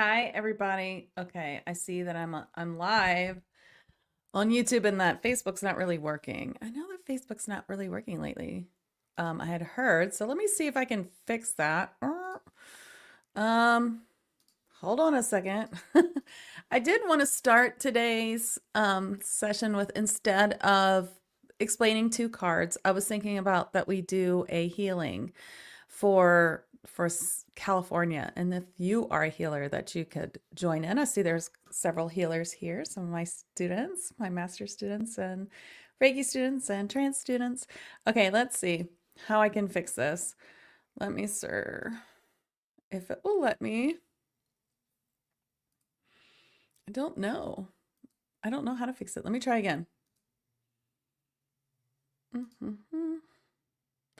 Hi, everybody. Okay, I see that I'm live on YouTube and that Facebook's not really working. I know that Facebook's not really working lately. I had heard, so let me see if I can fix that. Um, Hold on a second. I did want to start today's session with, instead of explaining two cards, I was thinking about that we do a healing for California. And if you are a healer, that you could join in. I see there's several healers here, some of my students, my master students and Reiki students and trance students. Okay, let's see how I can fix this. Let me, sir, if it will let me. I don't know. I don't know how to fix it. Let me try again.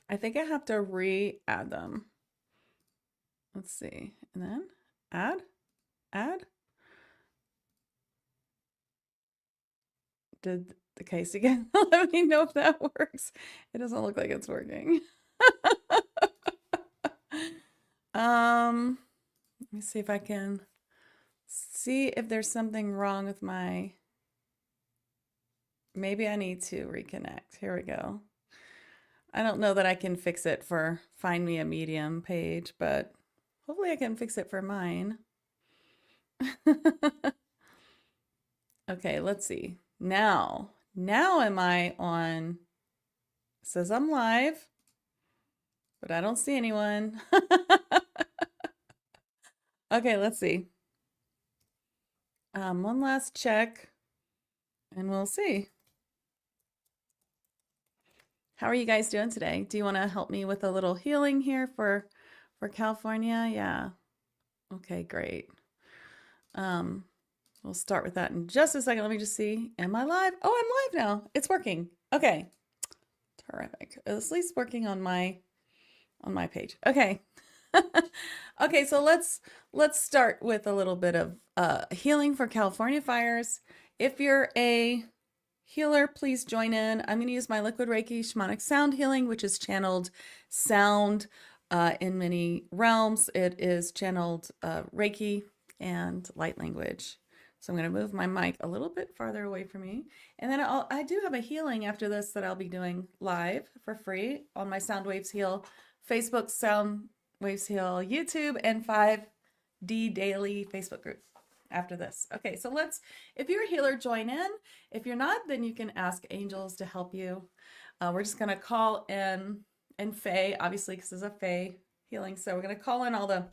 I think I have to re-add them. Let's see. And then add. Did the case again. Let me know if that works. It doesn't look like it's working. Let me see if I can see if there's something wrong with my, maybe I need to reconnect. Here we go. I don't know that I can fix it for FindMeAMedium page, but hopefully I can fix it for mine. Okay, let's see. Now am I on? It says I'm live, but I don't see anyone. Okay, let's see. One last check and we'll see. How are you guys doing today? Do you want to help me with a little healing here for California? Yeah. Okay, great. We'll start with that in just a second. Let me just see. Am I live? Oh, I'm live now. It's working. Okay. Terrific. At least working on my page. Okay. Okay, so let's start with a little bit of healing for California fires. If you're a healer, please join in. I'm going to use my liquid Reiki shamanic sound healing, which is channeled sound in many realms. It is channeled Reiki and light language. So I'm going to move my mic a little bit farther away from me. And then I do have a healing after this that I'll be doing live for free on my Sound Waves Heal Facebook, Sound Waves Heal YouTube, and 5D Daily Facebook group after this. Okay, so if you're a healer, join in. If you're not, then you can ask angels to help you. We're just going to call in Fae, obviously, because it's a Fae healing. So we're going to call in all the,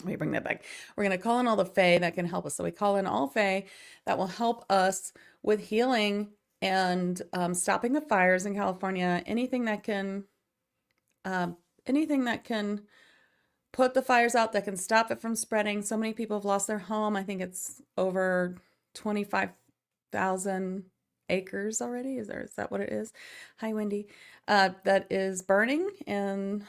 let me bring that back. We're going to call in all the Fae that can help us. So we call in all Fae that will help us with healing and stopping the fires in California. Anything that can put the fires out, that can stop it from spreading. So many people have lost their home. I think it's over 25,000 acres already. Is that what it is? Hi, Wendy. That is burning, and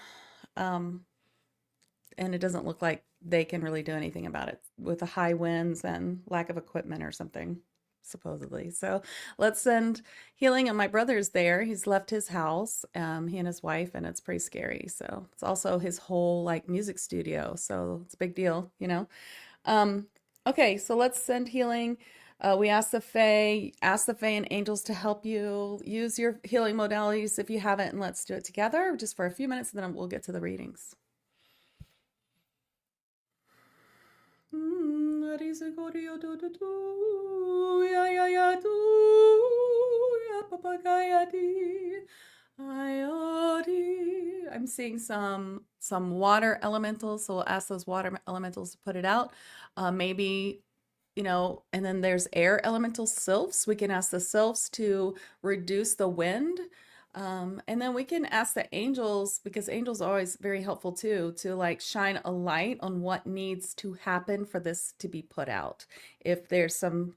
it doesn't look like they can really do anything about it with the high winds and lack of equipment or something, supposedly. So let's send healing. And my brother's there. He's left his house, he and his wife, and it's pretty scary. So it's also his whole like music studio. So it's a big deal, you know? Okay, so let's send healing. We ask the Fae and angels to help you. Use your healing modalities if you haven't, and let's do it together just for a few minutes, and then we'll get to the readings. I'm seeing some water elementals, so we'll ask those water elementals to put it out. Maybe, you know, and then there's air elemental sylphs. We can ask the sylphs to reduce the wind. And then we can ask the angels, because angels are always very helpful too, to like shine a light on what needs to happen for this to be put out. If there's some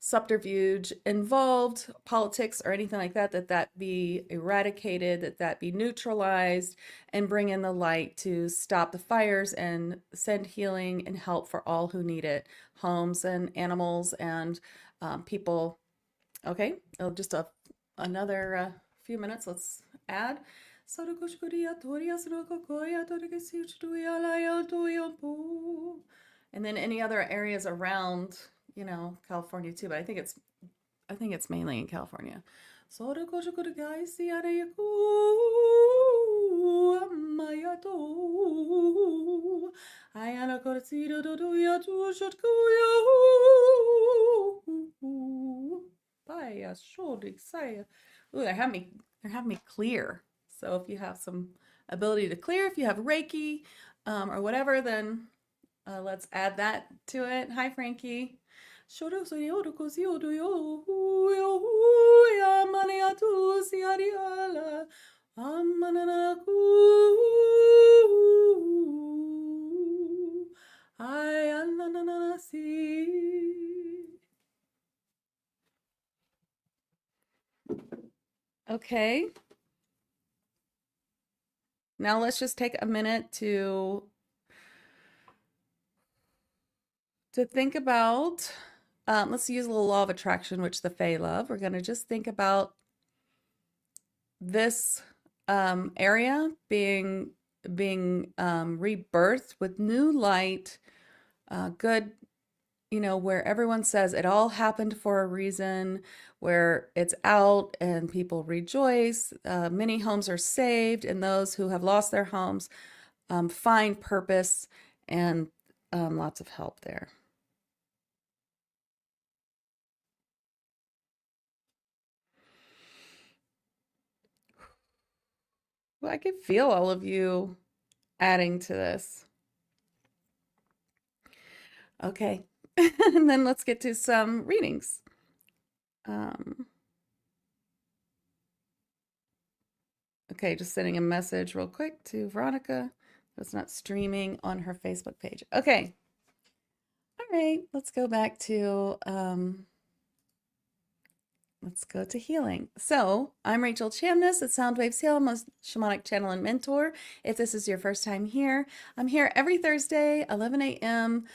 subterfuge involved, politics or anything like that, that be eradicated, that be neutralized, and bring in the light to stop the fires and send healing and help for all who need it, homes and animals and people. Okay, just another few minutes. Let's add. And then any other areas around, you know, California too, but I think it's mainly in California. Ooh, they're having me clear. So if you have some ability to clear, if you have Reiki, or whatever, then let's add that to it. Hi, Frankie. Okay. Now let's just take a minute to think about, let's use a little law of attraction, which the Fae love. We're going to just think about this area being rebirthed with new light, good, you know, where everyone says it all happened for a reason, where it's out and people rejoice. Many homes are saved, and those who have lost their homes find purpose, and lots of help there. Well, I can feel all of you adding to this. Okay, and then let's get to some readings. Okay, just sending a message real quick to Veronica. It's not streaming on her Facebook page. Okay. All right, let's go back to let's go to healing. So I'm Rachel Chamness at Soundwaves Heal, most shamanic channel and mentor. If this is your first time here, I'm here every Thursday, 11 a.m.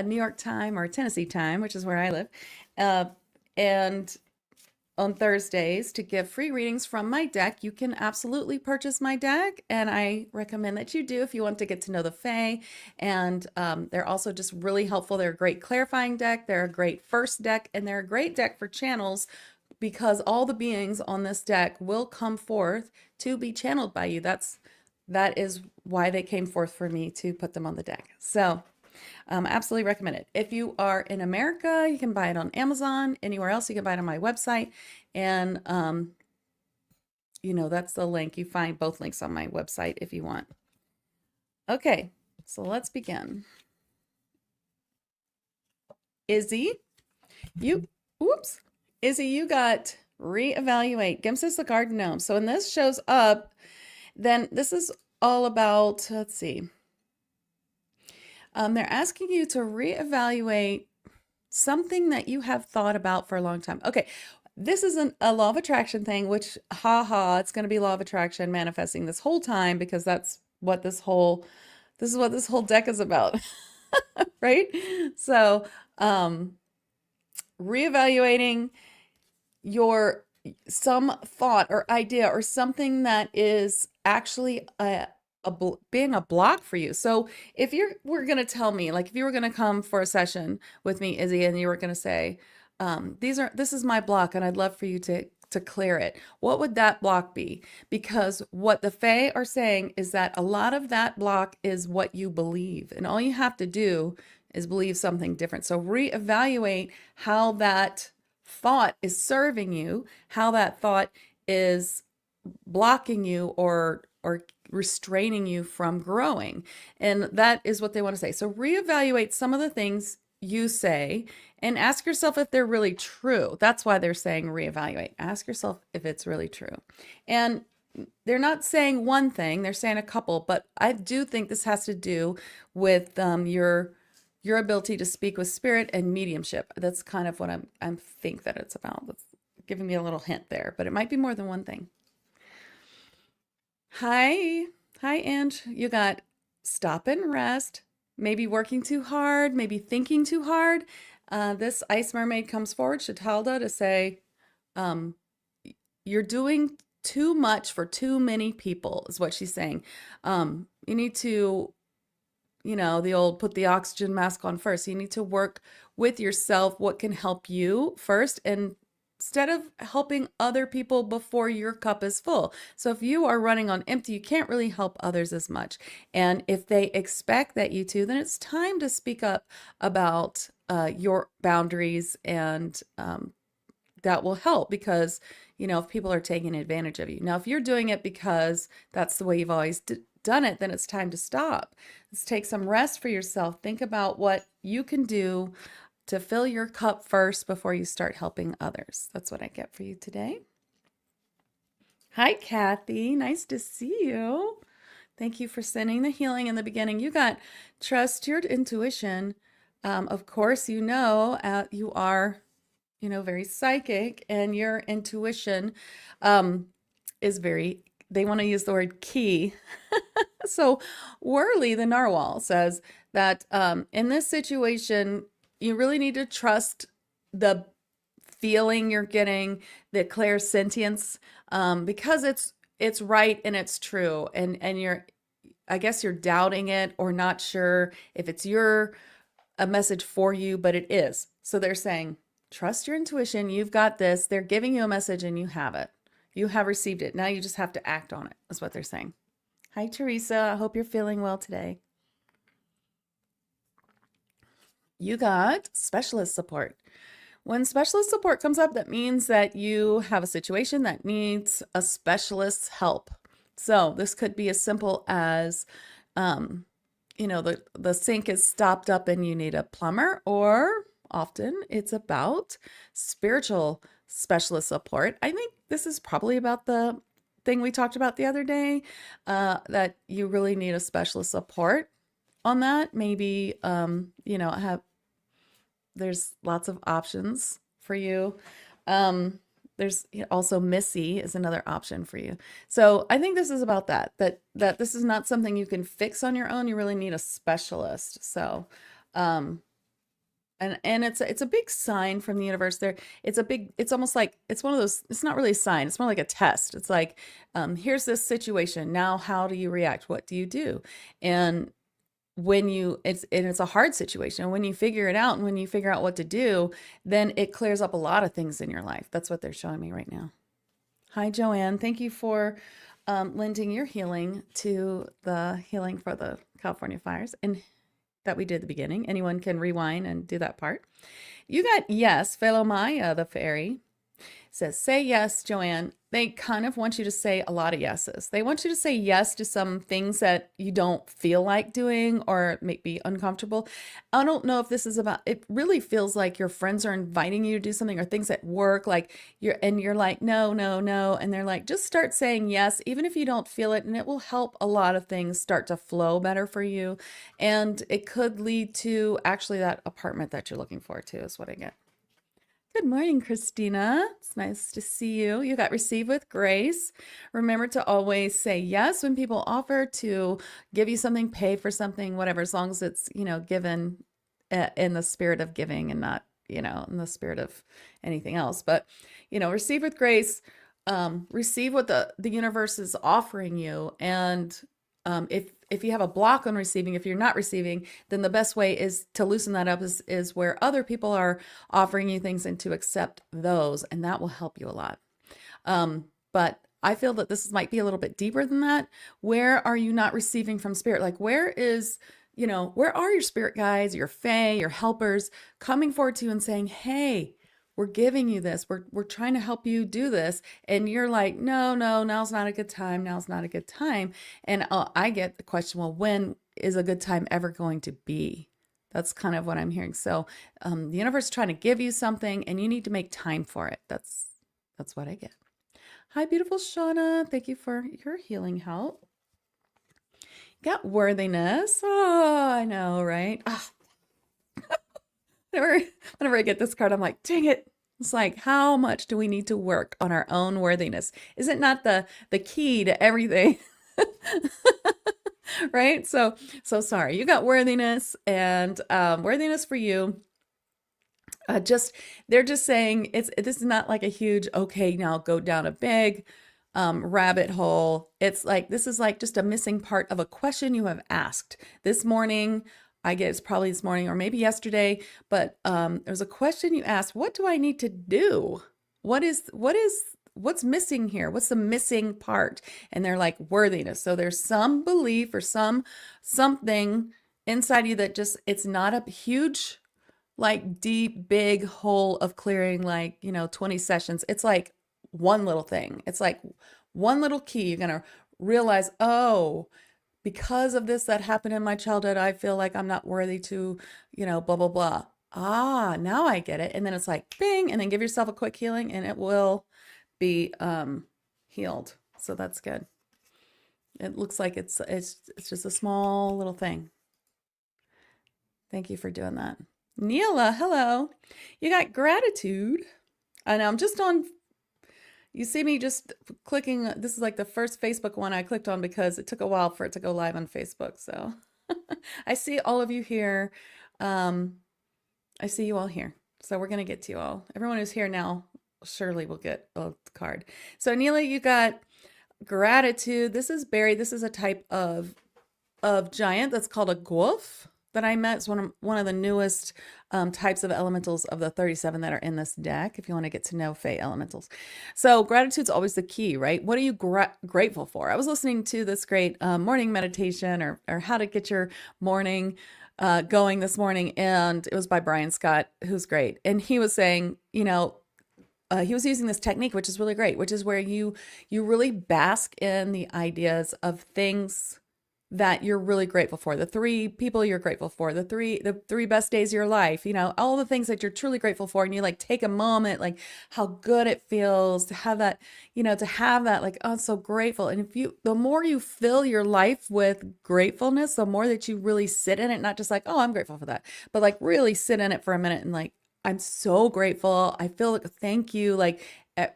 New York time or Tennessee time, which is where I live. And on Thursdays to give free readings from my deck. You can absolutely purchase my deck, and I recommend that you do if you want to get to know the Fae. And they're also just really helpful. They're a great clarifying deck. They're a great first deck, and they're a great deck for channels because all the beings on this deck will come forth to be channeled by you. That is why they came forth for me to put them on the deck. So absolutely recommend it. If you are in America, you can buy it on Amazon. Anywhere else, you can buy it on my website. And, you know, that's the link. You find both links on my website if you want. Okay, so let's begin. Izzy, Izzy, you got reevaluate. Gimsis the garden gnome. So when this shows up, then this is all about, let's see. They're asking you to reevaluate something that you have thought about for a long time. Okay, this isn't a law of attraction thing, which, it's going to be law of attraction manifesting this whole time because that's what this is what this whole deck is about, right? So, reevaluating some thought or idea or something that is actually being a block for you. So if you were going to tell me, like if you were going to come for a session with me, Izzy, and you were going to say, this is my block and I'd love for you to clear it, what would that block be? Because what the Fae are saying is that a lot of that block is what you believe, and all you have to do is believe something different. So reevaluate how that thought is serving you, how that thought is blocking you or restraining you from growing. And that is what they want to say. So reevaluate some of the things you say and ask yourself if they're really true. That's why they're saying reevaluate. Ask yourself if it's really true. And they're not saying one thing, they're saying a couple, but I do think this has to do with your ability to speak with spirit and mediumship. That's kind of what I think that it's about. That's giving me a little hint there, but it might be more than one thing. Hi, Ange. You got stop and rest, maybe working too hard, maybe thinking too hard. This ice mermaid comes forward, Shatalda, to say, you're doing too much for too many people, is what she's saying. You need to the old put the oxygen mask on first. You need to work with yourself, what can help you first, and instead of helping other people before your cup is full. So if you are running on empty, you can't really help others as much. And if they expect that you to, then it's time to speak up about your boundaries, and that will help, because, if people are taking advantage of you. Now, if you're doing it because that's the way you've always done it, then it's time to stop. Let's take some rest for yourself. Think about what you can do to fill your cup first before you start helping others. That's what I get for you today. Hi, Kathy. Nice to see you. Thank you for sending the healing in the beginning. You got trust your intuition. Of course, you are, very psychic, and your intuition is very, they want to use the word key. So Whirly, the narwhal, says that in this situation, you really need to trust the feeling you're getting, the clairsentience, because it's right and it's true, and I guess you're doubting it or not sure if it's a message for you, but it is. So they're saying, trust your intuition. You've got this. They're giving you a message and you have it. You have received it. Now you just have to act on it, is what they're saying. Hi, Teresa. I hope you're feeling well today. You got specialist support. When specialist support comes up, that means that you have a situation that needs a specialist's help. So this could be as simple as, the sink is stopped up and you need a plumber, or often it's about spiritual specialist support. I think this is probably about the thing we talked about the other day, that you really need a specialist support on that. Maybe, there's lots of options for you. There's also Missy is another option for you. So I think this is about that this is not something you can fix on your own. You really need a specialist. So, and it's a big sign from the universe there. It's almost like, it's one of those, it's not really a sign. It's more like a test. It's like, here's this situation. Now, how do you react? What do you do? And it's a hard situation. When you figure it out and when you figure out what to do, then it clears up a lot of things in your life. That's what they're showing me right now. Hi, Joanne. Thank you for lending your healing to the healing for the California fires, and that we did at the beginning. Anyone can rewind and do that part. You got yes. Fellow Maya, the fairy, says, say yes, Joanne. They kind of want you to say a lot of yeses. They want you to say yes to some things that you don't feel like doing or make be uncomfortable. I don't know if this is about, it really feels like your friends are inviting you to do something, or things at work, like you're like, no, no, no. And they're like, just start saying yes, even if you don't feel it. And it will help a lot of things start to flow better for you. And it could lead to actually that apartment that you're looking for too, is what I get. Good morning, Christina. It's nice to see you. You got receive with grace. Remember to always say yes when people offer to give you something, pay for something, whatever, as long as it's, given in the spirit of giving and not, in the spirit of anything else. But, receive with grace, receive what the universe is offering you. And if you have a block on receiving, if you're not receiving, then the best way is to loosen that up is where other people are offering you things, and to accept those, and that will help you a lot. But I feel that this might be a little bit deeper than that. Where are you not receiving from spirit? Like, where are your spirit guides, your fae, your helpers coming forward to you and saying, hey, we're giving you this. We're trying to help you do this. And you're like, no, now's not a good time. Now's not a good time. And I get the question, well, when is a good time ever going to be? That's kind of what I'm hearing. So the universe is trying to give you something, and you need to make time for it. That's what I get. Hi, beautiful Shauna. Thank you for your healing help. Got worthiness. Oh, I know, right? Oh. Whenever I get this card, I'm like, dang it. It's like, how much do we need to work on our own worthiness? Is it not the key to everything? Right? So sorry. You got worthiness, and worthiness for you. They're just saying this is not like a huge, okay, now go down a big rabbit hole. It's like, this is like just a missing part of a question you have asked this morning. I guess it's probably this morning or maybe yesterday, but there was a question you asked, what do I need to do? What's missing here? What's the missing part? And they're like worthiness. So there's some belief or something inside you that just, it's not a huge, like deep, big hole of clearing, like, 20 sessions. It's like one little thing. It's like one little key. You're going to realize, oh, because of this that happened in my childhood, I feel like I'm not worthy to, blah, blah, blah. Ah, now I get it. And then it's like, bing, and then give yourself a quick healing and it will be healed. So that's good. It looks like it's just a small little thing. Thank you for doing that. Neela, hello. You got gratitude. And I'm just on, you see me just clicking. This is like the first Facebook one I clicked on because it took a while for it to go live on Facebook. So I see all of you here. I see you all here. So we're going to get to you all. Everyone who's here now surely will get a card. So Neela, you got gratitude. This is berry. This is a type of giant that's called a gwolf that I met. It's one of the newest types of elementals of the 37 that are in this deck, if you want to get to know Fae Elementals. So gratitude's always the key, right? What are you grateful for? I was listening to this great morning meditation or how to get your morning going this morning, and it was by Brian Scott, who's great. And he was saying, he was using this technique, which is really great, which is where you really bask in the ideas of things that you're really grateful for, the 3 people you're grateful for, the three best days of your life, all the things that you're truly grateful for. And you like take a moment, like how good it feels to have that, like, oh, I'm so grateful. And the more you fill your life with gratefulness, the more that you really sit in it, not just like, oh, I'm grateful for that, but like really sit in it for a minute and like, I'm so grateful. I feel like, thank you. Like,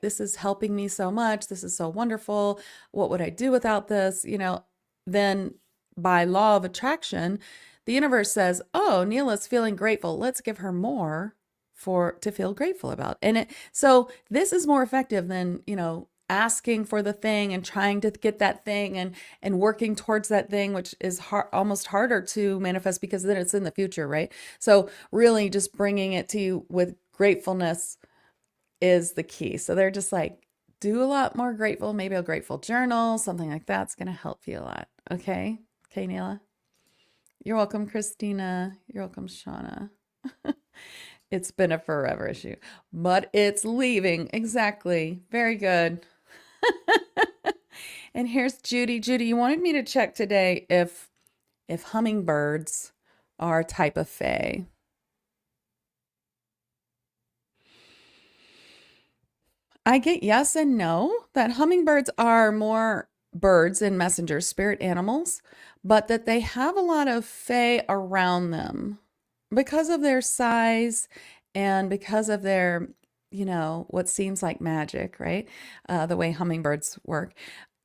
this is helping me so much. This is so wonderful. What would I do without this? Then by law of attraction, the universe says, oh, Neela's feeling grateful. Let's give her more to feel grateful about. So this is more effective than, asking for the thing and trying to get that thing and working towards that thing, which is almost harder to manifest because then it's in the future, right? So really just bringing it to you with gratefulness is the key. So they're just like, do a lot more grateful, maybe a grateful journal, something like that's going to help you a lot. Okay, Neela. You're welcome, Christina. You're welcome, Shauna. It's been a forever issue, but it's leaving. Exactly. Very good. And here's Judy. Judy, you wanted me to check today if hummingbirds are a type of fae. I get yes and no, that hummingbirds are more birds and messengers, spirit animals, but that they have a lot of fae around them because of their size and because of their, what seems like magic, right? The way hummingbirds work,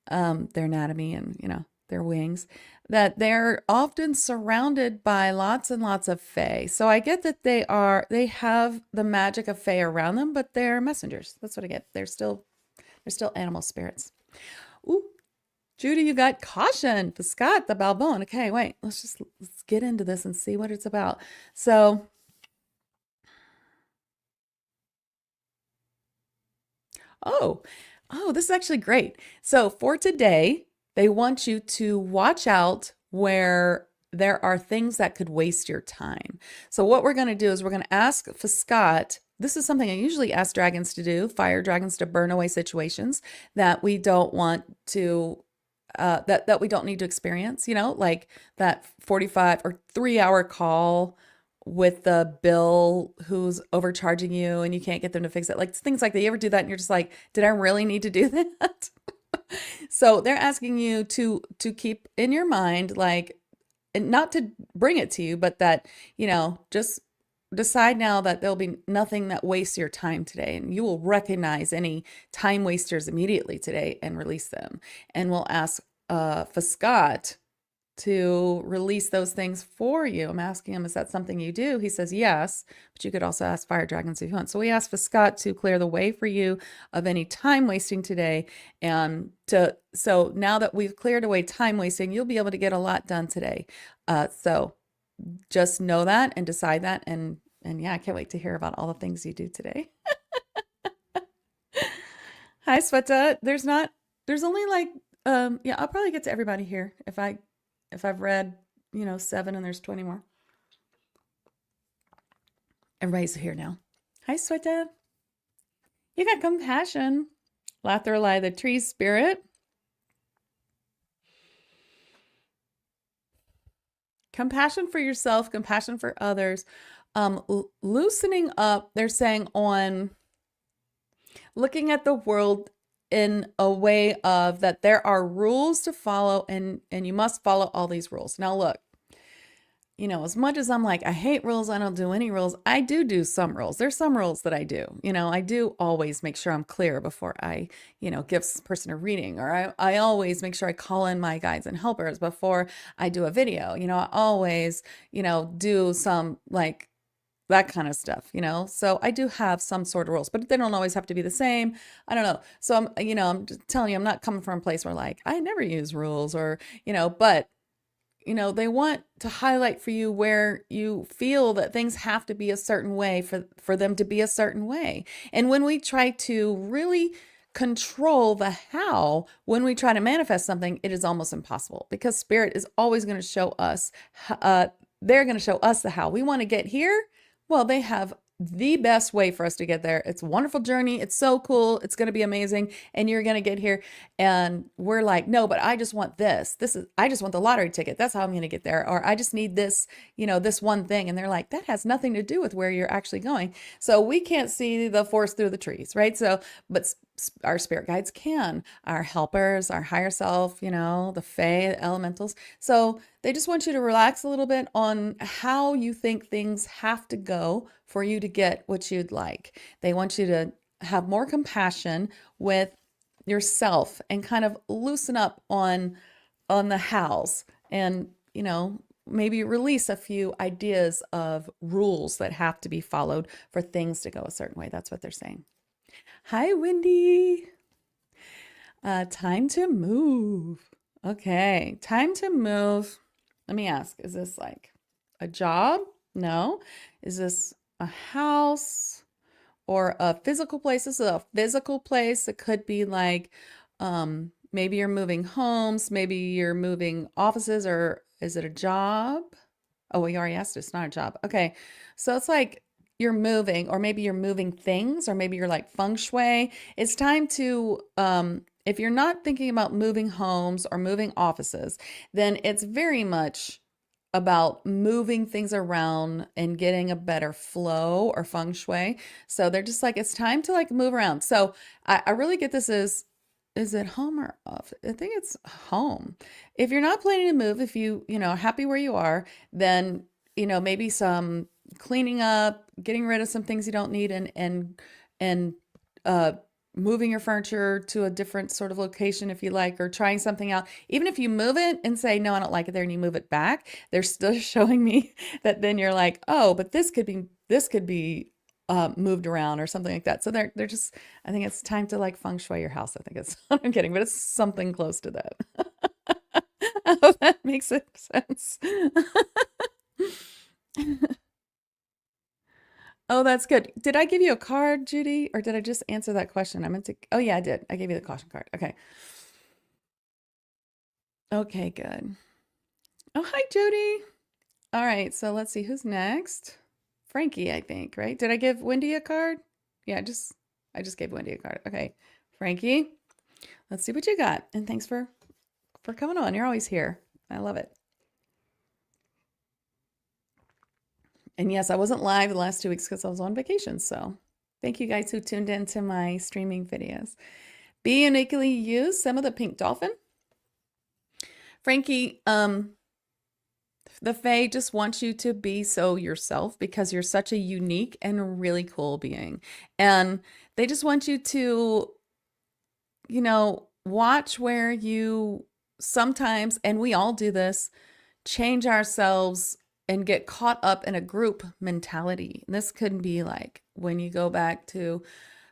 their anatomy and, their wings, that they're often surrounded by lots and lots of fae. So I get that they have the magic of fae around them, but they're messengers. That's what I get. They're still animal spirits. Ooh, Judy, you got caution. Scott, the Balboa. Okay, wait, let's get into this and see what it's about. So, oh, this is actually great. So for today, they want you to watch out where there are things that could waste your time. So what we're going to do is we're going to ask Scott. This is something I usually ask dragons to do, fire dragons, to burn away situations that we don't want to, that we don't need to experience, like that 45 or 3-hour call with the bill who's overcharging you and you can't get them to fix it. Like things like that. You ever do that and you're just like, did I really need to do that? So they're asking you to keep in your mind, like, and not to bring it to you, but that, just decide now that there'll be nothing that wastes your time today. And you will recognize any time wasters immediately today and release them. And we'll ask for Scott to release those things for you. I'm asking him, is that something you do? He says yes, but you could also ask fire dragons if you want. So we asked for Scott to clear the way for you of any time wasting today. And so now that we've cleared away time wasting, you'll be able to get a lot done today. So just know that and decide that. And yeah, I can't wait to hear about all the things you do today. Hi, Sveta. There's only like, yeah, I'll probably get to everybody here if I've read, 7 and there's 20 more. Everybody's here now. Hi, Sweta. You got compassion. Lathrali, the tree spirit. Compassion for yourself, compassion for others. Loosening up, they're saying, on looking at the world in a way of that there are rules to follow and you must follow all these rules. Now look, as much as I'm like, I hate rules, I don't do any rules, I do some rules. There's some rules that I do. I do always make sure I'm clear before I, give this person a reading, or I always make sure I call in my guides and helpers before I do a video. I always, do some like that kind of stuff, so I do have some sort of rules, but they don't always have to be the same. I don't know. So I'm just telling you, I'm not coming from a place where like, I never use rules, or, but they want to highlight for you where you feel that things have to be a certain way for them to be a certain way. And when we try to really control the how, when we try to manifest something, it is almost impossible, because spirit is always going to show us, they're going to show us the how. We want to get here. Well, they have the best way for us to get there. It's a wonderful journey. It's so cool. It's going to be amazing. And you're going to get here. And we're like, no, but I just want this. I just want the lottery ticket. That's how I'm going to get there. Or I just need this, this one thing. And they're like, that has nothing to do with where you're actually going. So we can't see the forest through the trees, right? So, but our spirit guides can, our helpers, our higher self, the Fae Elementals. So they just want you to relax a little bit on how you think things have to go for you to get what you'd like. They want you to have more compassion with yourself and kind of loosen up on the hows, and, maybe release a few ideas of rules that have to be followed for things to go a certain way. That's what they're saying. Hi, Wendy. Time to move. Okay, time to move. Let me ask, is this like a job? No. Is this a house or a physical place? This is a physical place. It could be like, maybe you're moving homes, maybe you're moving offices, or is it a job? Oh, we already asked, it's not a job. Okay, so it's like you're moving, or maybe you're moving things, or maybe you're like feng shui. It's time to, if you're not thinking about moving homes or moving offices, then it's very much about moving things around and getting a better flow or feng shui. So they're just like, it's time to like move around. So I really get this as, is it home or off? I think it's home. If you're not planning to move, if you, happy where you are, then, maybe some cleaning up, getting rid of some things you don't need, and moving your furniture to a different sort of location if you like, or trying something out. Even if you move it and say, no, I don't like it there, and you move it back, they're still showing me that then you're like, oh, but this could be moved around or something like that. So they're just, I think it's time to like feng shui your house. I think it's, I'm kidding, but it's something close to that. I hope that makes sense. Oh, that's good. Did I give you a card, Judy? Or did I just answer that question? I meant to, oh yeah, I did. I gave you the caution card. Okay. Okay, good. Oh, hi, Judy. All right, so let's see who's next. Frankie, I think, right? Did I give Wendy a card? Yeah, I just gave Wendy a card. Okay, Frankie, let's see what you got. And thanks for coming on. You're always here. I love it. And yes, I wasn't live the last 2 weeks because I was on vacation. So thank you guys who tuned into my streaming videos. Be uniquely you, some of the pink dolphin. Frankie, the Fae just wants you to be so yourself, because you're such a unique and really cool being. And they just want you to, watch where you sometimes, and we all do this, change ourselves and get caught up in a group mentality. And this could be like when you go back to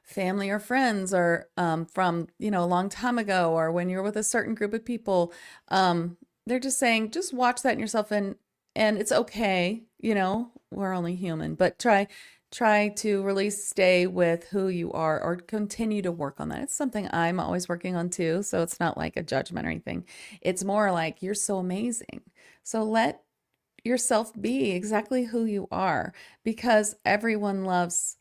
family or friends or from, a long time ago, or when you're with a certain group of people. They're just saying, just watch that in yourself, and it's okay. We're only human, but try to really stay with who you are, or continue to work on that. It's something I'm always working on too. So it's not like a judgment or anything. It's more like, you're so amazing. So let yourself be exactly who you are, because everyone loves.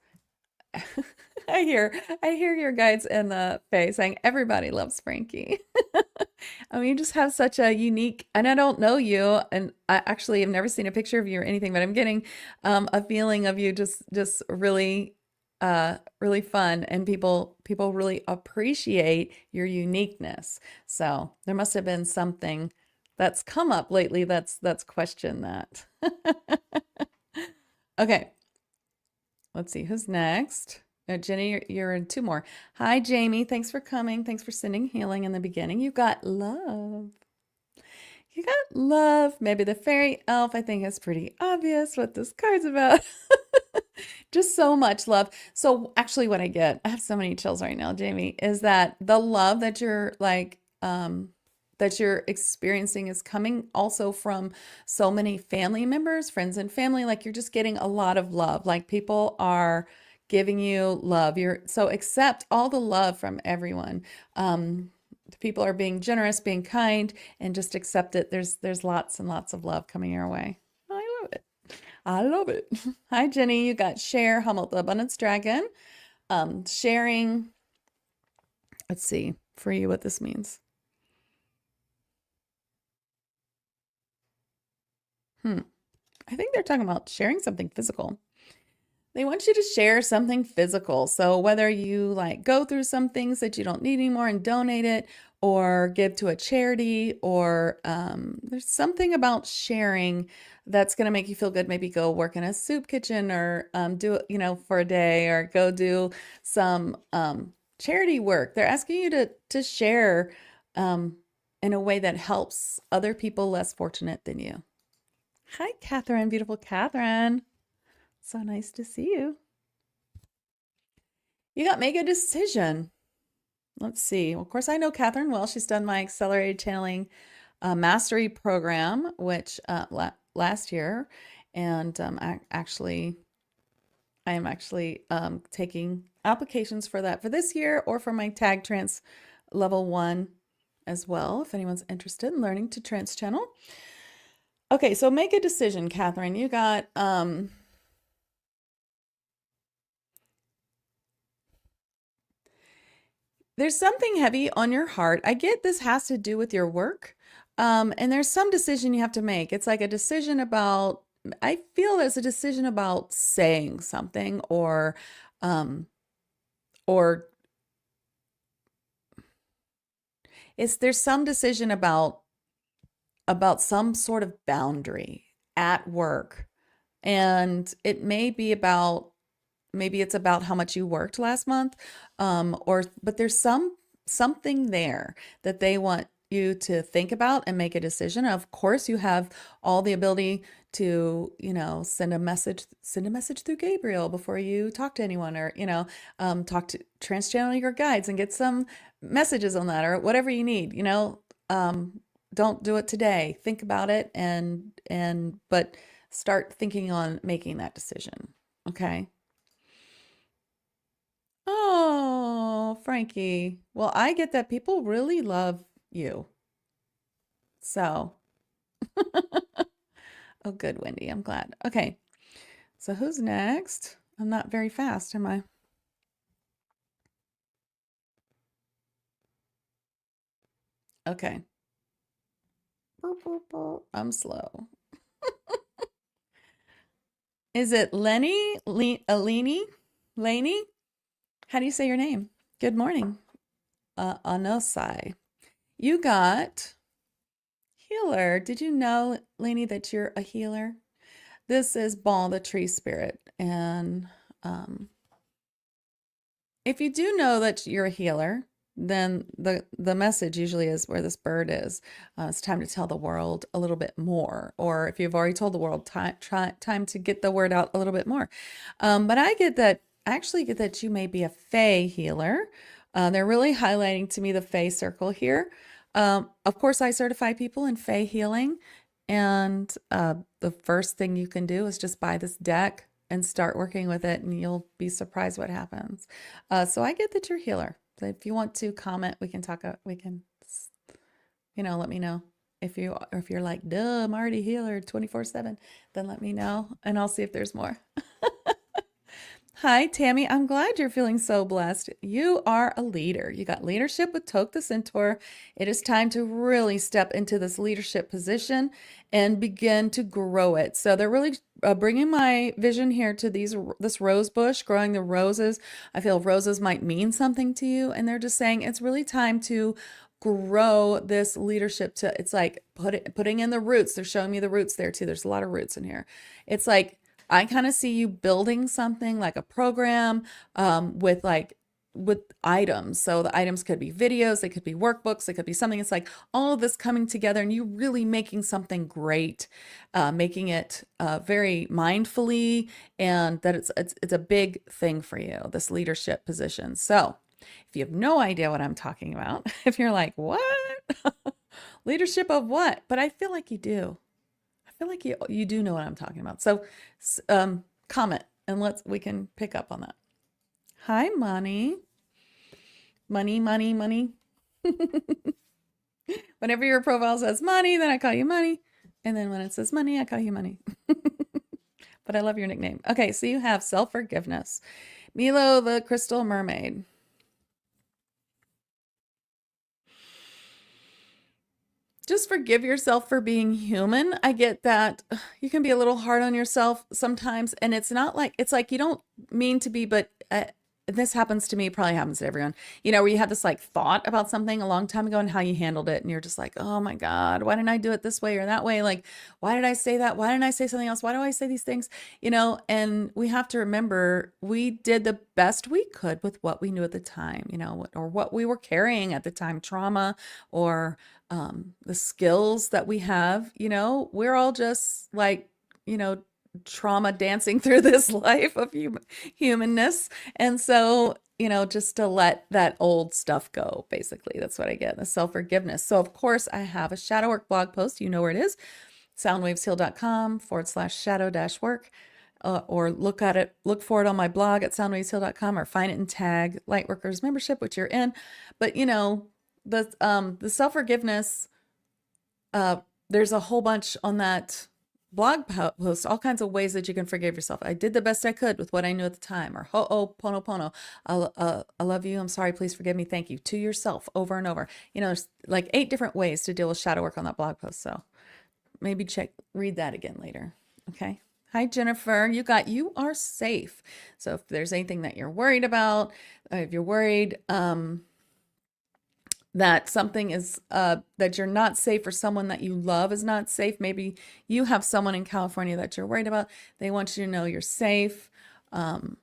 I hear your guides in the Fae saying everybody loves Frankie. I mean, you just have such a unique, and I don't know you, and I actually have never seen a picture of you or anything, but I'm getting a feeling of you just really really fun, and people really appreciate your uniqueness. So there must have been something that's come up lately that's questioned that. Okay, let's see who's next. Jenny, you're in two more. Hi, Jamie. Thanks for coming. Thanks for sending healing in the beginning. You got love. You got love. Maybe the fairy elf. I think it's pretty obvious what this card's about. Just so much love. So actually what I have so many chills right now, Jamie, is that the love that you're that you're experiencing is coming also from so many family members, friends and family. Like, you're just getting a lot of love. Like, people are giving you love. So accept all the love from everyone. People are being generous, being kind, and just accept it. There's lots and lots of love coming your way. I love it. I love it. Hi, Jenny. You got share, Hummel the Abundance Dragon. Sharing. Let's see for you what this means. I think they're talking about sharing something physical. They want you to share something physical. So whether you like go through some things that you don't need anymore and donate it, or give to a charity, or there's something about sharing that's going to make you feel good. Maybe go work in a soup kitchen, or do it, for a day, or go do some charity work. They're asking you to share in a way that helps other people less fortunate than you. Hi, Catherine, beautiful Catherine. So nice to see you. You got make a decision. Let's see. Well, of course, I know Catherine well. She's done my accelerated channeling mastery program, which last year, and I am actually taking applications for that for this year, or for my tag trance level 1 as well, if anyone's interested in learning to trance channel. Okay, so make a decision, Catherine. You got there's something heavy on your heart. I get this has to do with your work. And there's some decision you have to make. It's like a decision about, I feel there's a decision about saying something, or there's some decision about some sort of boundary at work. And it may be about, maybe it's about how much you worked last month, but there's something there that they want you to think about and make a decision. Of course, you have all the ability to, send a message through Gabriel before you talk to anyone, or, talk to trance channel your guides and get some messages on that, or whatever you need, don't do it today. Think about it, but start thinking on making that decision. Okay. Oh, Frankie. Well, I get that people really love you. So, oh, good, Wendy. I'm glad. Okay. So who's next? I'm not very fast, am I? Okay. I'm slow. Is it Lenny? Laney? How do you say your name? Good morning. Anosai. You got healer. Did you know, Laney, that you're a healer? This is Ball, the tree spirit. And if you do know that you're a healer, then the message usually is where this bird is. It's time to tell the world a little bit more. Or if you've already told the world, time to get the word out a little bit more. But I actually get that you may be a Fae healer. They're really highlighting to me the Fae circle here. Of course, I certify people in Fae healing. And the first thing you can do is just buy this deck and start working with it, and you'll be surprised what happens. So I get that you're a healer. So if you want to comment, we can talk. We can, let me know if you're like, duh, I'm already a healer 24/7. Then let me know, and I'll see if there's more. Hi, Tammy. I'm glad you're feeling so blessed. You are a leader. You got leadership with Toke the Centaur. It is time to really step into this leadership position and begin to grow it. So they're really bringing my vision here to this rose bush, growing the roses. I feel roses might mean something to you, and they're just saying it's really time to grow this leadership. It's like putting in the roots. They're showing me the roots there too. There's a lot of roots in here. It's like I kind of see you building something like a program with items. So the items could be videos, they could be workbooks, they could be something. It's like all of this coming together and you really making something great, making it very mindfully, and that it's a big thing for you, this leadership position. So if you have no idea what I'm talking about, if you're like, what? Leadership of what? But I feel like you do. I feel like you do know what I'm talking about. So comment and we can pick up on that. Hi, Money. Money. Whenever your profile says money, then I call you Money. And then when it says money, I call you Money. But I love your nickname. Okay, so you have self-forgiveness. Milo, the crystal mermaid. Just forgive yourself for being human. I get that you can be a little hard on yourself sometimes, and it's like you don't mean to be, but this happens to me, probably happens to everyone, where you had this like thought about something a long time ago and how you handled it, and you're just like, oh my God, why didn't I do it this way or that way? Like, why did I say that? Why didn't I say something else? Why do I say these things? And we have to remember we did the best we could with what we knew at the time, or what we were carrying at the time, trauma or the skills that we have, we're all just like, trauma dancing through this life of humanness. And so, just to let that old stuff go, basically, that's what I get, the self-forgiveness. So of course I have a shadow work blog post, you know where it is, soundwavesheal.com/shadow-work, or look for it on my blog at soundwavesheal.com, or find it and tag Lightworkers membership, which you're in. But the self-forgiveness, there's a whole bunch on that blog post, all kinds of ways that you can forgive yourself. I did the best I could with what I knew at the time, or ho'oponopono, I love you, I'm sorry, please forgive me, thank you, to yourself over and over. There's like 8 different ways to deal with shadow work on that blog post. So maybe read that again later. Okay. Hi, Jennifer. You are safe. So if there's anything that you're worried about, if you're worried, that something is that you're not safe, or someone that you love is not safe. Maybe you have someone in California that you're worried about. They want you to know you're safe, and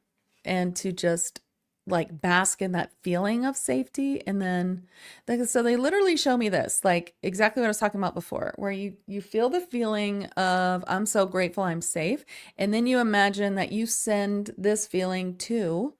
to just like bask in that feeling of safety. And then so they literally show me this, like exactly what I was talking about before, where you feel the feeling of I'm so grateful I'm safe, and then you imagine that you send this feeling to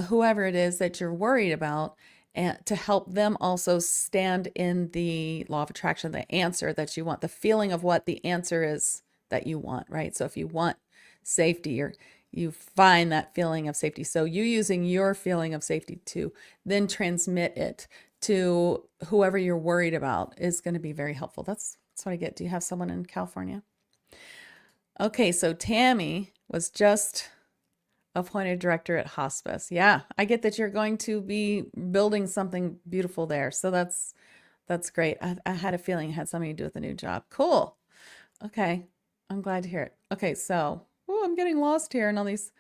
whoever it is that you're worried about, and to help them also stand in the law of attraction, the answer that you want, the feeling of what the answer is that you want, right? So if you want safety, or you find that feeling of safety, so you using your feeling of safety to then transmit it to whoever you're worried about is going to be very helpful. That's what I get. Do you have someone in California? Okay, so Tammy was just appointed director at hospice. Yeah, I get that you're going to be building something beautiful there. So that's great. I had a feeling it had something to do with the new job. Cool. Okay, I'm glad to hear it. Okay, so I'm getting lost here and all these.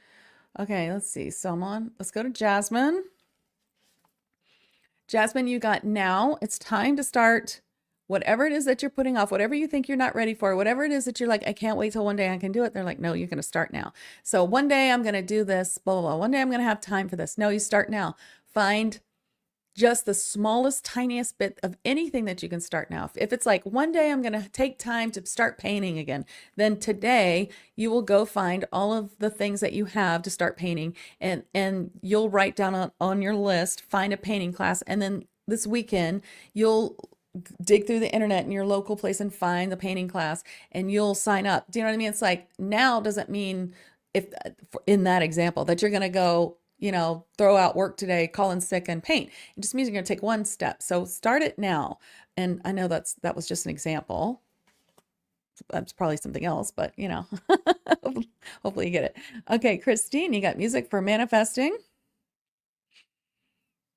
Okay, let's see. Someone. Let's go to Jasmine. Jasmine, you got now. It's time to start whatever it is that you're putting off, whatever you think you're not ready for, whatever it is that you're like, I can't wait till one day I can do it. They're like, no, you're going to start now. So one day I'm going to do this, blah, blah, blah. One day I'm going to have time for this. No, you start now. Find just the smallest, tiniest bit of anything that you can start now. If it's like one day I'm going to take time to start painting again, then today you will go find all of the things that you have to start painting, and you'll write down on your list, find a painting class, and then this weekend you'll dig through the internet in your local place and find the painting class, and you'll sign up. Do you know what I mean? It's like, now doesn't mean, if in that example, that you're going to go, throw out work today, call in sick, and paint. It just means you're going to take one step. So start it now. And I know that was just an example. That's probably something else, but hopefully you get it. Okay, Christine, you got music for manifesting.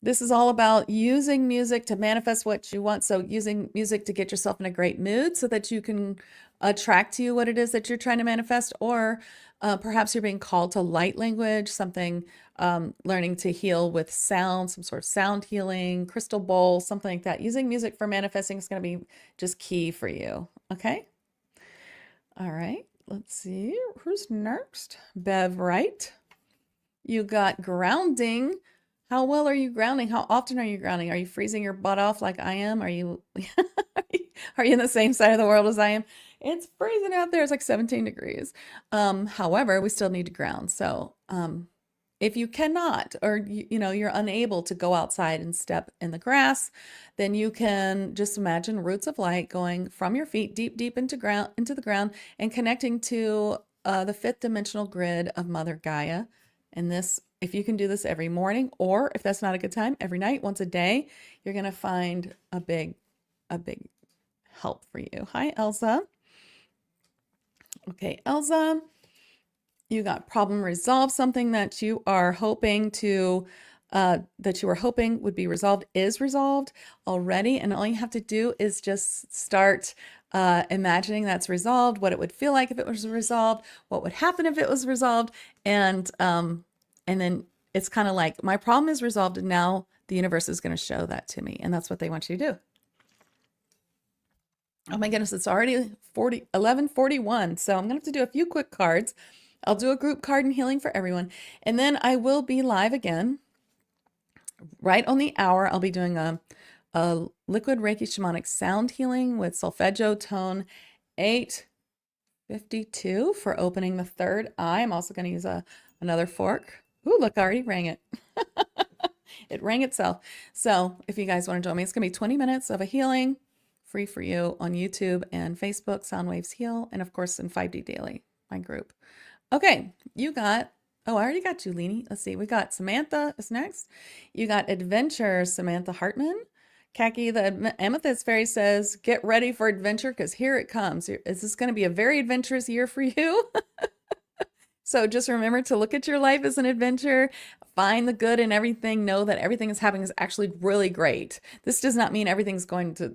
This is all about using music to manifest what you want. So using music to get yourself in a great mood so that you can attract to you what it is that you're trying to manifest, or perhaps you're being called to light language, something, learning to heal with sound, some sort of sound healing, crystal bowl, something like that. Using music for manifesting is going to be just key for you. Okay. All right. Let's see. Who's next? Bev Wright. You got grounding. How well are you grounding? How often are you grounding? Are you freezing your butt off like I am? Are you are you in the same side of the world as I am? It's freezing out there. It's like 17 degrees. However, we still need to ground. So if you cannot, or you're unable to go outside and step in the grass, then you can just imagine roots of light going from your feet deep into the ground and connecting to the fifth dimensional grid of Mother Gaia. And this, if you can do this every morning, or if that's not a good time, every night, once a day, you're going to find a big help for you. Hi, Elsa. Okay, Elsa, you got problem resolved. Something that you are hoping would be resolved is resolved already. And all you have to do is just start imagining that's resolved, what it would feel like if it was resolved, what would happen if it was resolved. And then it's kind of like, my problem is resolved, and now the universe is going to show that to me. And that's what they want you to do. Oh my goodness, it's already 11:41. So I'm going to have to do a few quick cards. I'll do a group card and healing for everyone. And then I will be live again right on the hour. I'll be doing a liquid Reiki shamanic sound healing with solfeggio tone 852 for opening the third eye. I'm also going to use another fork. Ooh, look, I already rang it. It rang itself. So if you guys want to join me, it's going to be 20 minutes of a healing, free for you on YouTube and Facebook, Soundwaves Heal, and of course in 5D Daily, my group. Okay, you got, I already got Julini. Let's see, we got Samantha is next. You got Adventure, Samantha Hartman. Khaki, the Amethyst Fairy says, get ready for adventure because here it comes. Is this going to be a very adventurous year for you? So just remember to look at your life as an adventure, find the good in everything, know that everything that's happening is actually really great. This does not mean everything's going to,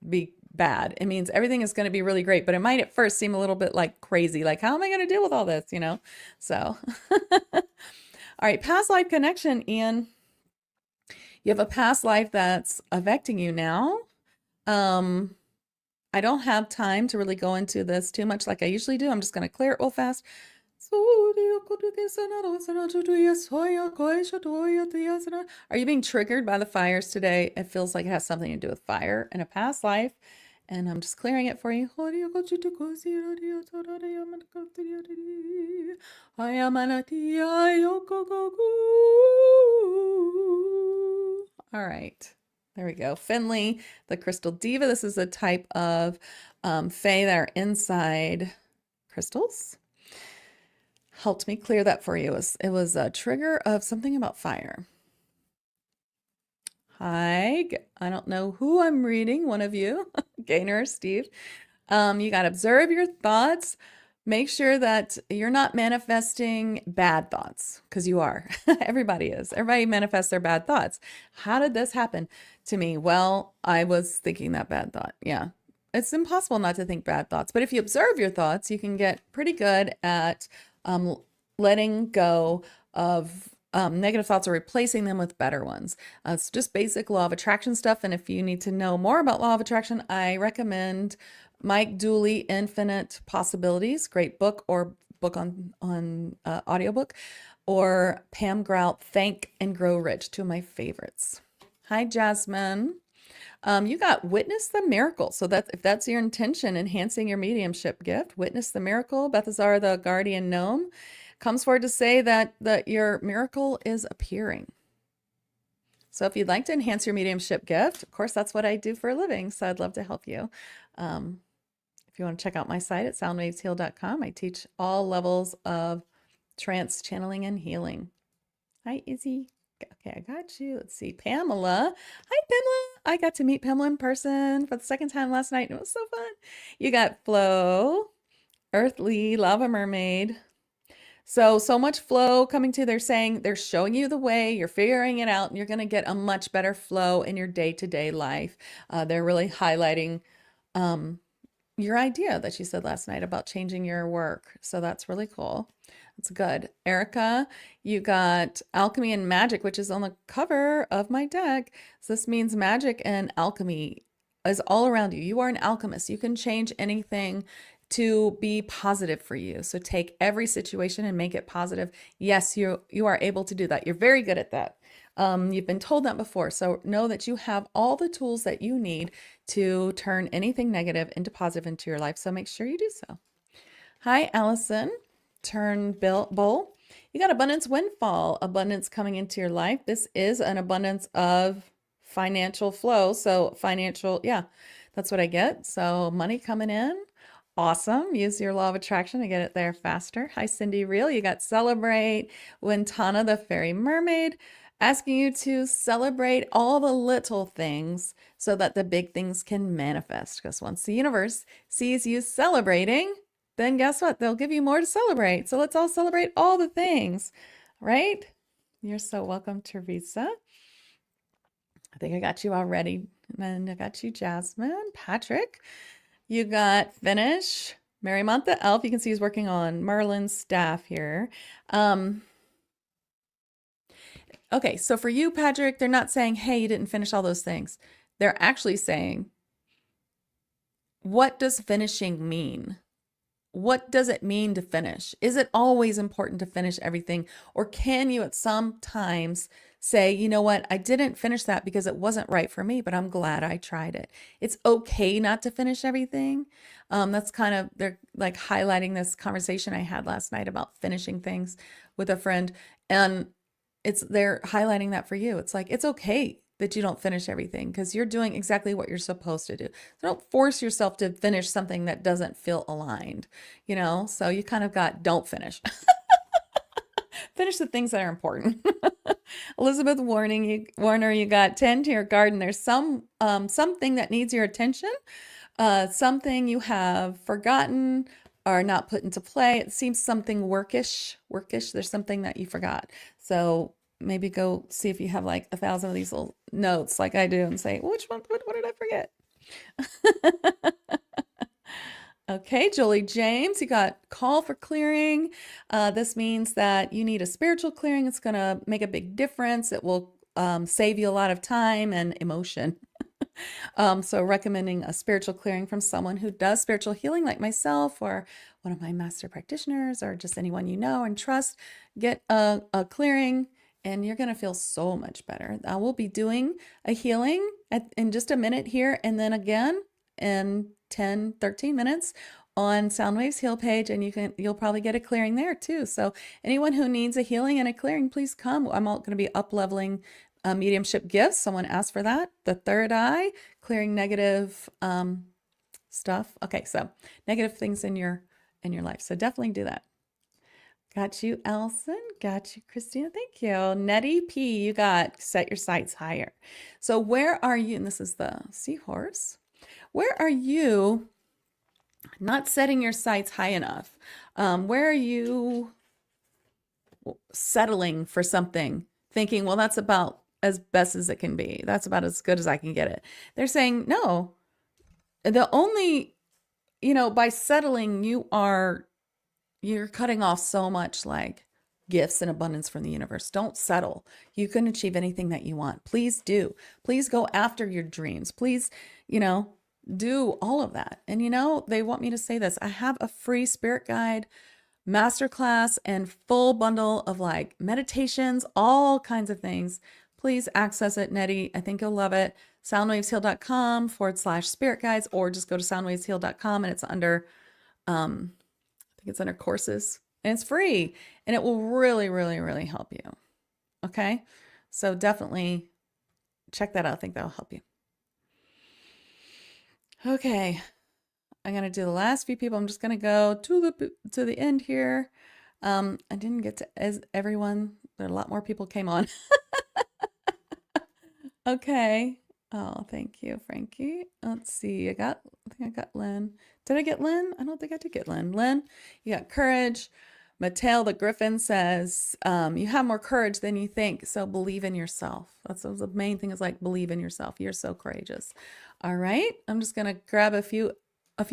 be bad. It means everything is going to be really great, but it might at first seem a little bit like crazy, like, how am I going to deal with all this, So, all right, past life connection, Ian. You have a past life that's affecting you now. I don't have time to really go into this too much like I usually do. I'm just going to clear it real fast. Are you being triggered by the fires today? It feels like it has something to do with fire in a past life, and I'm just clearing it for you. All right, there we go. Finley, the Crystal Diva. This is a type of Fae that are inside crystals. Helped me clear that for you. It was a trigger of something about fire. Hi, I don't know who I'm reading, one of you, Gaynor, Steve. You got to observe your thoughts. Make sure that you're not manifesting bad thoughts, because you are. Everybody is. Everybody manifests their bad thoughts. How did this happen to me? Well, I was thinking that bad thought. Yeah. It's impossible not to think bad thoughts. But if you observe your thoughts, you can get pretty good at letting go of negative thoughts or replacing them with better ones. It's just basic law of attraction stuff. And if you need to know more about law of attraction, I recommend Mike Dooley, Infinite Possibilities, great book, or book on audiobook, or Pam Grout, Thank and Grow Rich, two of my favorites. Hi, Jasmine. You got witness the miracle. So that's if that's your intention, enhancing your mediumship gift, witness the miracle. Balthazar, the guardian gnome, comes forward to say that your miracle is appearing. So if you'd like to enhance your mediumship gift, of course, that's what I do for a living. So I'd love to help you. If you want to check out my site at soundwavesheal.com, I teach all levels of trance channeling and healing. Hi, Izzy. Okay, I got you. Let's see. Pamela. Hi, Pamela. I got to meet Pamela in person for the second time last night. And it was so fun. You got Flo, Earthly, Lava Mermaid. So much flow coming to. They're saying they're showing you the way. You're figuring it out, and you're going to get a much better flow in your day-to-day life. They're really highlighting your idea that you said last night about changing your work. So that's really cool. That's good. Erica, you got alchemy and magic, which is on the cover of my deck. So this means magic and alchemy is all around you. You are an alchemist. You can change anything to be positive for you. So take every situation and make it positive. Yes, you are able to do that. You're very good at that. You've been told that before. So know that you have all the tools that you need to turn anything negative into positive into your life. So make sure you do so. Hi, Allison. Turn bowl. You got abundance windfall, abundance coming into your life. This is an abundance of financial flow. So financial, yeah, that's what I get. So money coming in. Awesome. Use your law of attraction to get it there faster. Hi, Cindy Real. You got celebrate. Wintana, the fairy mermaid, asking you to celebrate all the little things so that the big things can manifest. Because once the universe sees you celebrating, then guess what? They'll give you more to celebrate. So let's all celebrate all the things, right? You're so welcome, Teresa. I think I got you already. And I got you, Jasmine. Patrick. You got Finish. Marymount the elf. You can see he's working on Merlin's staff here. Okay, so for you, Patrick, they're not saying, hey, you didn't finish all those things. They're actually saying, what does finishing mean? What does it mean to finish? Is it always important to finish everything? Or can you at some times say, you know what, I didn't finish that because it wasn't right for me, but I'm glad I tried it. It's okay not to finish everything. That's kind of, they're like highlighting this conversation I had last night about finishing things with a friend. And they're highlighting that for you. It's like, it's okay that you don't finish everything because you're doing exactly what you're supposed to do. So don't force yourself to finish something that doesn't feel aligned, you know? So you kind of got, don't finish. Finish the things that are important. Elizabeth Warner, you got tend to your garden. There's something that needs your attention, something you have forgotten or not put into play. It seems something workish. There's something that you forgot. So maybe go see if you have like 1,000 of these little notes like I do and say, which one, what did I forget? Okay, Jolie James, you got call for clearing. This means that you need a spiritual clearing. It's going to make a big difference. It will save you a lot of time and emotion. So recommending a spiritual clearing from someone who does spiritual healing like myself or one of my master practitioners or just anyone you know and trust. Get a clearing and you're going to feel so much better. I will be doing a healing in just a minute here and then again in 10, 13 minutes on Soundwave's Heal page, and you'll probably get a clearing there too. So anyone who needs a healing and a clearing, please come. I'm all going to be up-leveling mediumship gifts. Someone asked for that. The third eye, clearing negative stuff. Okay, so negative things in your life. So definitely do that. Got you, Allison. Got you, Christina. Thank you. Nettie P, you got set your sights higher. So where are you? And this is the seahorse. Where are you not setting your sights high enough? Where are you settling for something, thinking, well, that's about as best as it can be. That's about as good as I can get it. They're saying, no, by settling, you're cutting off so much like gifts and abundance from the universe. Don't settle. You can achieve anything that you want. Please do. Please go after your dreams. Please, do all of that. And they want me to say this. I have a free spirit guide, masterclass, and full bundle of like meditations, all kinds of things. please access it, Nettie. I think you'll love it. soundwavesheal.com/spirit guides, or just go to soundwavesheal.com and it's under, I think it's under courses, and it's free, and it will really, really, really help you. Okay. So definitely check that out. I think that'll help you. Okay. I'm going to do the last few people. I'm just going to go to the end here. I didn't get to everyone. There are a lot more people came on. Okay. Oh, thank you, Frankie. Let's see. I think I got Lynn. Did I get Lynn? I don't think I did get Lynn. Lynn, you got courage. Mattel the Griffin says, you have more courage than you think, so believe in yourself. That's the main thing, is like, believe in yourself. You're so courageous. All right. I'm just going to grab a few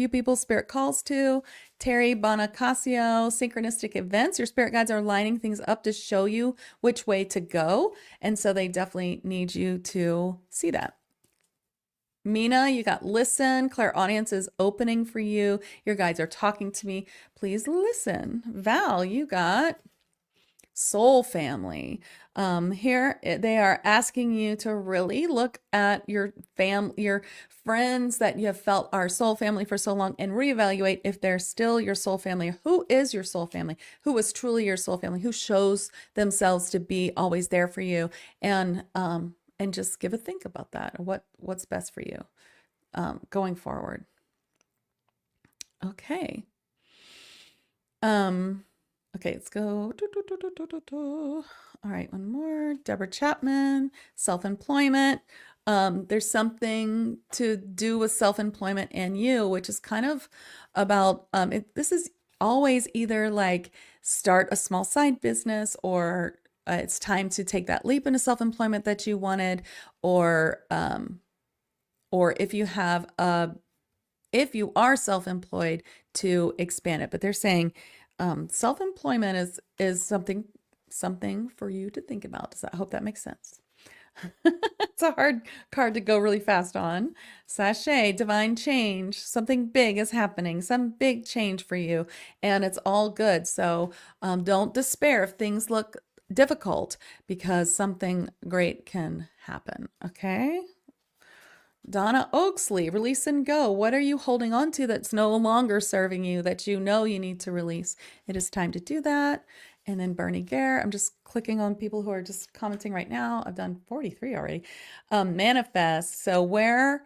people spirit calls to. Terry Bonacasio, synchronistic events. Your spirit guides are lining things up to show you which way to go. And so they definitely need you to see that. Mina, you got listen. Clairaudience is opening for you. Your guides are talking to me. Please listen. Val, you got soul family. Here they are asking you to really look at your friends that you have felt are soul family for so long, and reevaluate if they're still your soul family. Who is your soul family? Who was truly your soul family? Who shows themselves to be always there for you? And just give a think about that. What's best for you going forward. Okay. Okay, let's go. All right, one more. Deborah Chapman, self-employment. There's something to do with self-employment and you, which is kind of about, this is always either like start a small side business, or it's time to take that leap into self-employment that you wanted, or if you are self-employed, to expand it. But they're saying self-employment is something for you to think about. I hope that makes sense. It's a hard card to go really fast on. Sachet, divine change. Something big is happening, some big change for you, and it's all good. So don't despair if things look difficult, because something great can happen. Okay. Donna Oaksley, release and go. What are you holding on to that's no longer serving you, that you know you need to release? It is time to do that. And then Bernie Gare, I'm just clicking on people who are just commenting right now. I've done 43 already. Manifest. So where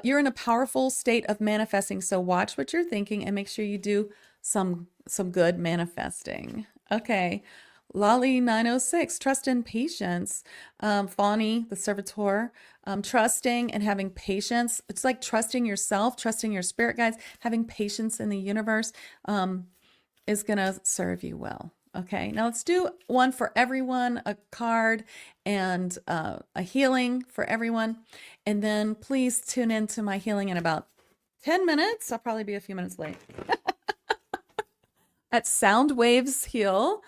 you're in a powerful state of manifesting. So watch what you're thinking and make sure you do some good manifesting. Okay. Lolly 906, trust and patience. Fawny, the servitor, trusting and having patience. It's like trusting yourself, trusting your spirit guides, having patience in the universe is going to serve you well. Okay, now let's do one for everyone, a card and a healing for everyone. And then please tune into my healing in about 10 minutes. I'll probably be a few minutes late. At Sound Waves Heal.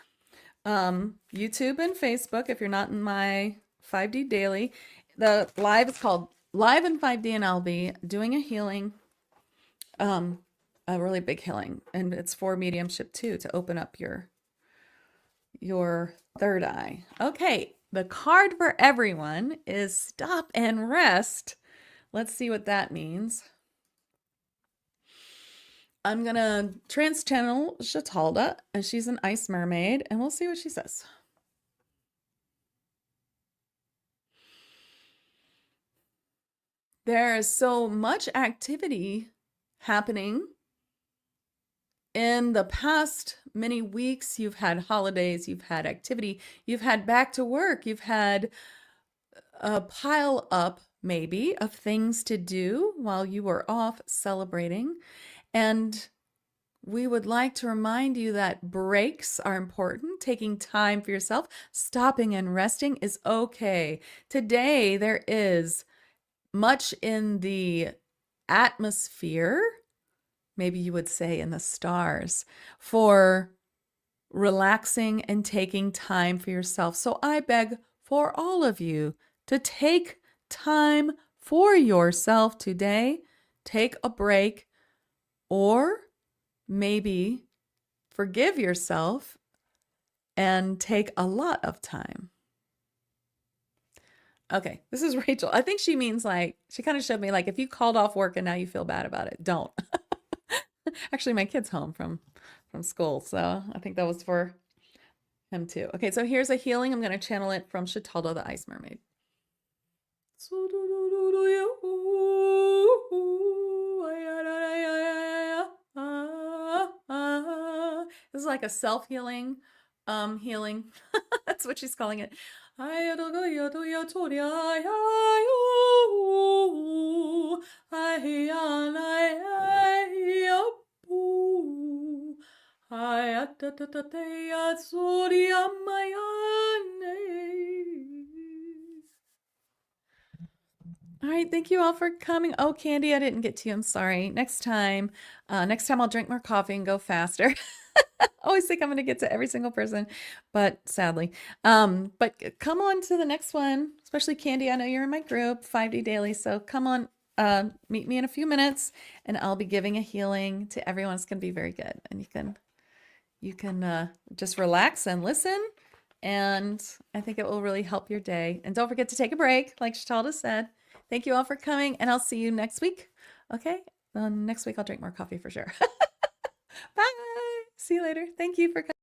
YouTube and Facebook, if you're not in my 5D daily. The live is called Live in 5D, and I'll be doing a healing, a really big healing, and it's for mediumship too, to open up your third eye. Okay, the card for everyone is Stop and Rest. Let's see what that means. I'm gonna trans-channel Shatalda, and she's an ice mermaid, and we'll see what she says. There is so much activity happening in the past many weeks. You've had holidays, you've had activity, you've had back to work, you've had a pile up maybe of things to do while you were off celebrating. And we would like to remind you that breaks are important. Taking time for yourself, stopping and resting is okay. Today, there is much in the atmosphere, maybe you would say in the stars, for relaxing and taking time for yourself. So I beg for all of you to take time for yourself today. Take a break, or maybe forgive yourself and take a lot of time. Okay, this is Rachel. I think she means like, she kind of showed me like, if you called off work and now you feel bad about it, don't. Actually, my kid's home from school, so I think that was for him too. Okay, so here's a healing. I'm going to channel it from Chitalda, the Ice Mermaid. This is like a self-healing healing. That's what she's calling it. All right, thank you all for coming. Oh, Candy, I didn't get to you. I'm sorry. Next time I'll drink more coffee and go faster. I always think I'm going to get to every single person, but sadly. But come on to the next one, especially Candy. I know you're in my group, 5D Daily. So come on, meet me in a few minutes, and I'll be giving a healing to everyone. It's going to be very good, and you can just relax and listen. And I think it will really help your day. And don't forget to take a break, like Chitalda said. Thank you all for coming, and I'll see you next week. Okay? Next week I'll drink more coffee for sure. Bye. See you later. Thank you for coming.